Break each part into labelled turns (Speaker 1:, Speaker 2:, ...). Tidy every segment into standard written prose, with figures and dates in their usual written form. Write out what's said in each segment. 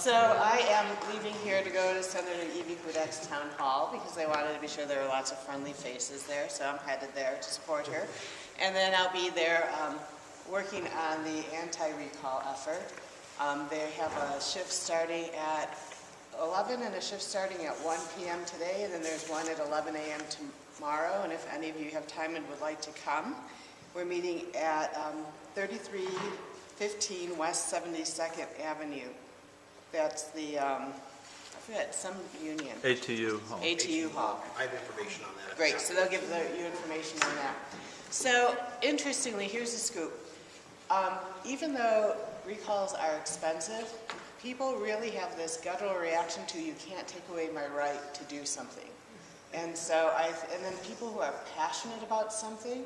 Speaker 1: So I am leaving here to go to Senator Evie Hudek's town hall because I wanted to be sure there were lots of friendly faces there, so I'm headed there to support her. And then I'll be there working on the anti-recall effort. They have a shift starting at 11 and a shift starting at 1 p.m. today, and then there's one at 11 a.m. tomorrow, and if any of you have time and would like to come, we're meeting at 3315 West 72nd Avenue. That's the, I forget, some union.
Speaker 2: ATU Hall.
Speaker 1: ATU Hall.
Speaker 3: I have information on that.
Speaker 1: Great, so they'll give you information on that. So, interestingly, here's the scoop. Even though recalls are expensive, people really have this guttural reaction to, you can't take away my right to do something. And so, and then people who are passionate about something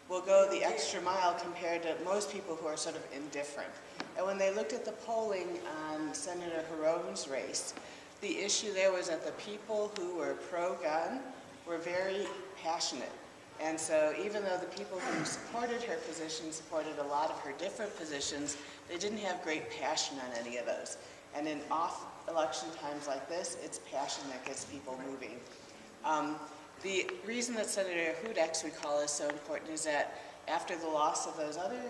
Speaker 1: will go the extra mile compared to most people who are sort of indifferent. And when they looked at the polling on Senator Hirone's race, the issue there was that the people who were pro-gun were very passionate. And so even though the people who supported her position supported a lot of her different positions, they didn't have great passion on any of those. And in off-election times like this, it's passion that gets people moving. The reason that Senator Hudek's recall is so important is that after the loss of those other,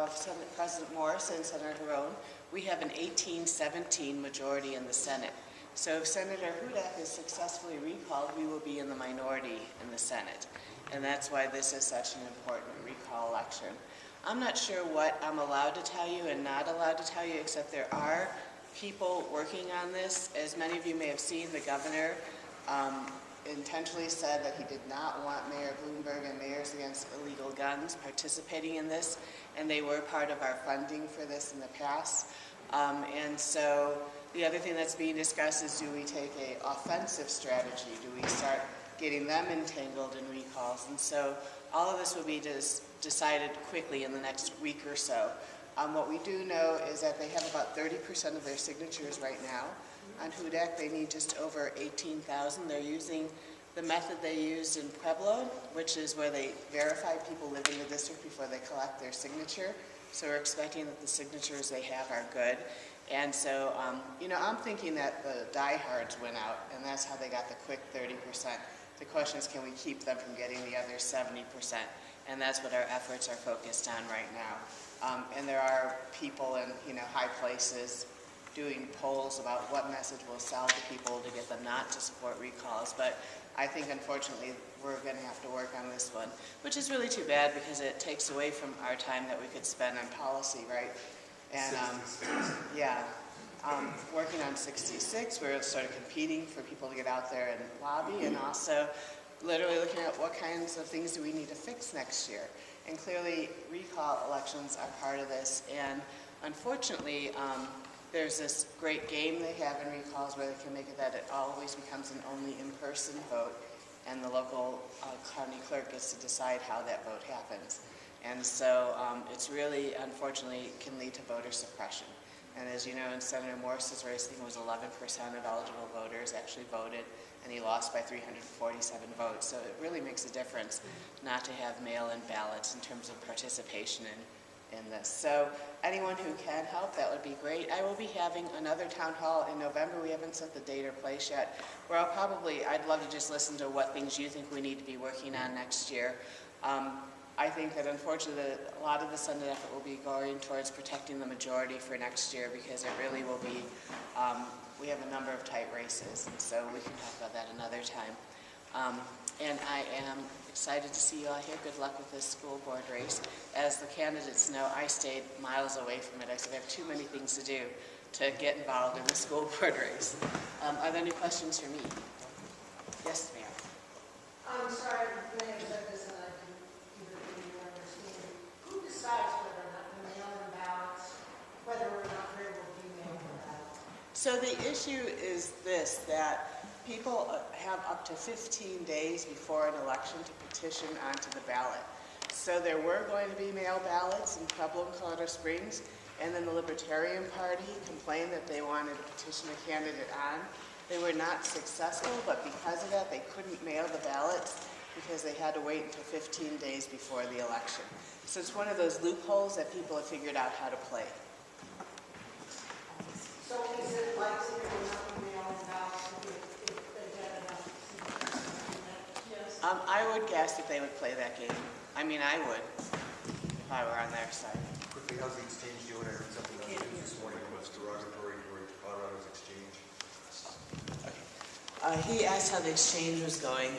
Speaker 1: Senate President Morris and Senator Hirone, we have an 18-17 majority in the Senate. So if Senator Hudek is successfully recalled, we will be in the minority in the Senate. And that's why this is such an important recall election. I'm not sure what I'm allowed to tell you and not allowed to tell you, except there are people working on this. As many of you may have seen, the governor intentionally said that he did not want Mayor Bloomberg and Mayors Against Illegal Guns participating in this, and they were part of our funding for this in the past. And so the other thing that's being discussed is, do we take an offensive strategy? Do we start getting them entangled in recalls? And so all of this will be decided quickly in the next week or so. What we do know is that they have about 30% of their signatures right now. On Hudek, they need just over 18,000. They're using the method they used in Pueblo, which is where they verify people living in the district before they collect their signature. So we're expecting that the signatures they have are good. And so, you know, I'm thinking that the diehards went out, and that's how they got the quick 30%. The question is, can we keep them from getting the other 70%? And that's what our efforts are focused on right now. And there are people in, you know, high places doing polls about what message will sell to people to get them not to support recalls. But I think, unfortunately, we're going to have to work on this one, which is really too bad because it takes away from our time that we could spend on policy, right? And working on 66, we're sort of competing for people to get out there and lobby, and also literally looking at what kinds of things do we need to fix next year. And clearly, recall elections are part of this. And unfortunately, there's this great game they have in recalls where they can make it that it always becomes an only in-person vote, and the local county clerk gets to decide how that vote happens. And so it's really, unfortunately, can lead to voter suppression. And as you know, in Senator Morris's race, I think it was 11% of eligible voters actually voted, and he lost by 347 votes. So it really makes a difference not to have mail-in ballots in terms of participation in this. So anyone who can help, that would be great. I will be having another town hall in November. We haven't set the date or place yet, where I'd love to just listen to what things you think we need to be working on next year. I think that unfortunately a lot of the Senate effort will be going towards protecting the majority for next year, because it really will be, we have a number of tight races, and so we can talk about that another time. And I am excited to see you all here. Good luck with this school board race. As the candidates know, I stayed miles away from it. I said I have too many things to do to get involved in the school board race. Are there any questions for me? Yes, ma'am.
Speaker 4: I'm sorry, I may have said this and I didn't even understand. Who decides whether or not to mail in ballots, whether or not there will be mail-in ballots?
Speaker 1: So the issue is this, that people have up to 15 days before an election to petition onto the ballot. So there were going to be mail ballots in Pueblo and Colorado Springs, and then the Libertarian Party complained that they wanted to petition a candidate on. They were not successful, but because of that, they couldn't mail the ballots because they had to wait until 15 days before the election. So it's one of those loopholes that people have figured out how to play.
Speaker 4: So is it like
Speaker 1: I would guess that they would play that game. I mean, I would, if I were on their side.
Speaker 2: Quickly, how's the exchange doing? I heard something on the news this morning that was derogatory toward Colorado's exchange.
Speaker 1: He asked how the exchange was going.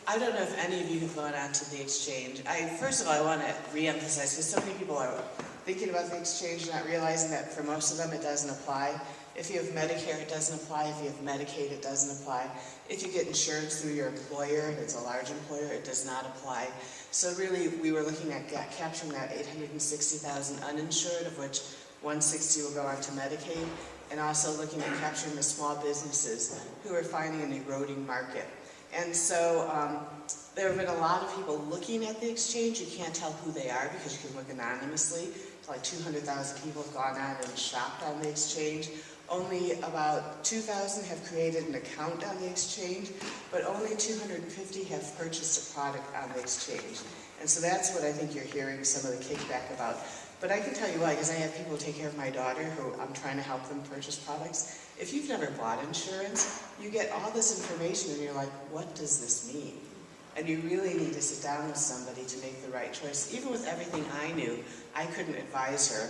Speaker 1: I don't know if any of you have gone on to the exchange. First of all, I want to reemphasize, because so many people are thinking about the exchange, not realizing that for most of them it doesn't apply. If you have Medicare, it doesn't apply. If you have Medicaid, it doesn't apply. If you get insurance through your employer, if it's a large employer, it does not apply. So really, we were looking at capturing that 860,000 uninsured, of which 160 will go on to Medicaid, and also looking at capturing the small businesses who are finding an eroding market. And so there have been a lot of people looking at the exchange. You can't tell who they are because you can look anonymously. It's like 200,000 people have gone on and shopped on the exchange. Only about 2,000 have created an account on the exchange, but only 250 have purchased a product on the exchange. And so that's what I think you're hearing some of the kickback about. But I can tell you why, because I have people take care of my daughter who I'm trying to help them purchase products. If you've never bought insurance, you get all this information and you're like, what does this mean? And you really need to sit down with somebody to make the right choice. Even with everything I knew, I couldn't advise her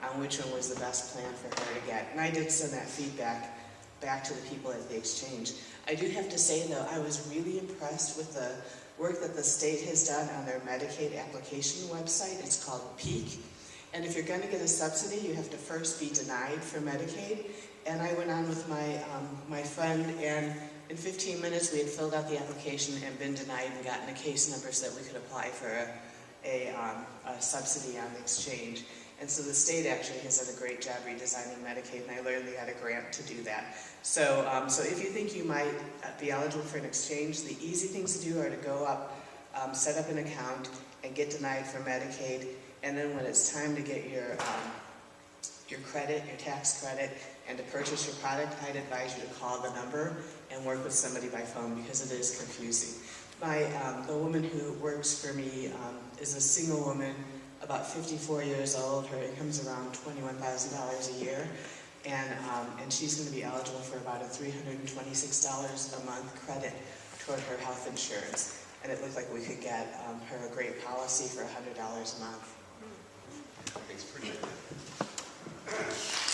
Speaker 1: on which one was the best plan for her to get. And I did send that feedback back to the people at the exchange. I do have to say though, I was really impressed with the work that the state has done on their Medicaid application website. It's called PEAK. And if you're going to get a subsidy, you have to first be denied for Medicaid. And I went on with my friend, and in 15 minutes we had filled out the application and been denied and gotten a case number so that we could apply for a subsidy on the exchange. And so the state actually has done a great job redesigning Medicaid, and I learned they had a grant to do that. So, so if you think you might be eligible for an exchange, the easy things to do are to go up, set up an account, and get denied for Medicaid. And then when it's time to get your credit, your tax credit, and to purchase your product, I'd advise you to call the number and work with somebody by phone because it is confusing. The woman who works for me is a single woman, about 54 years old. Her income's around $21,000 a year, and she's going to be eligible for about a $326 a month credit toward her health insurance. And it looked like we could get her a great policy for $100 a month.
Speaker 2: Thanks, appreciate it.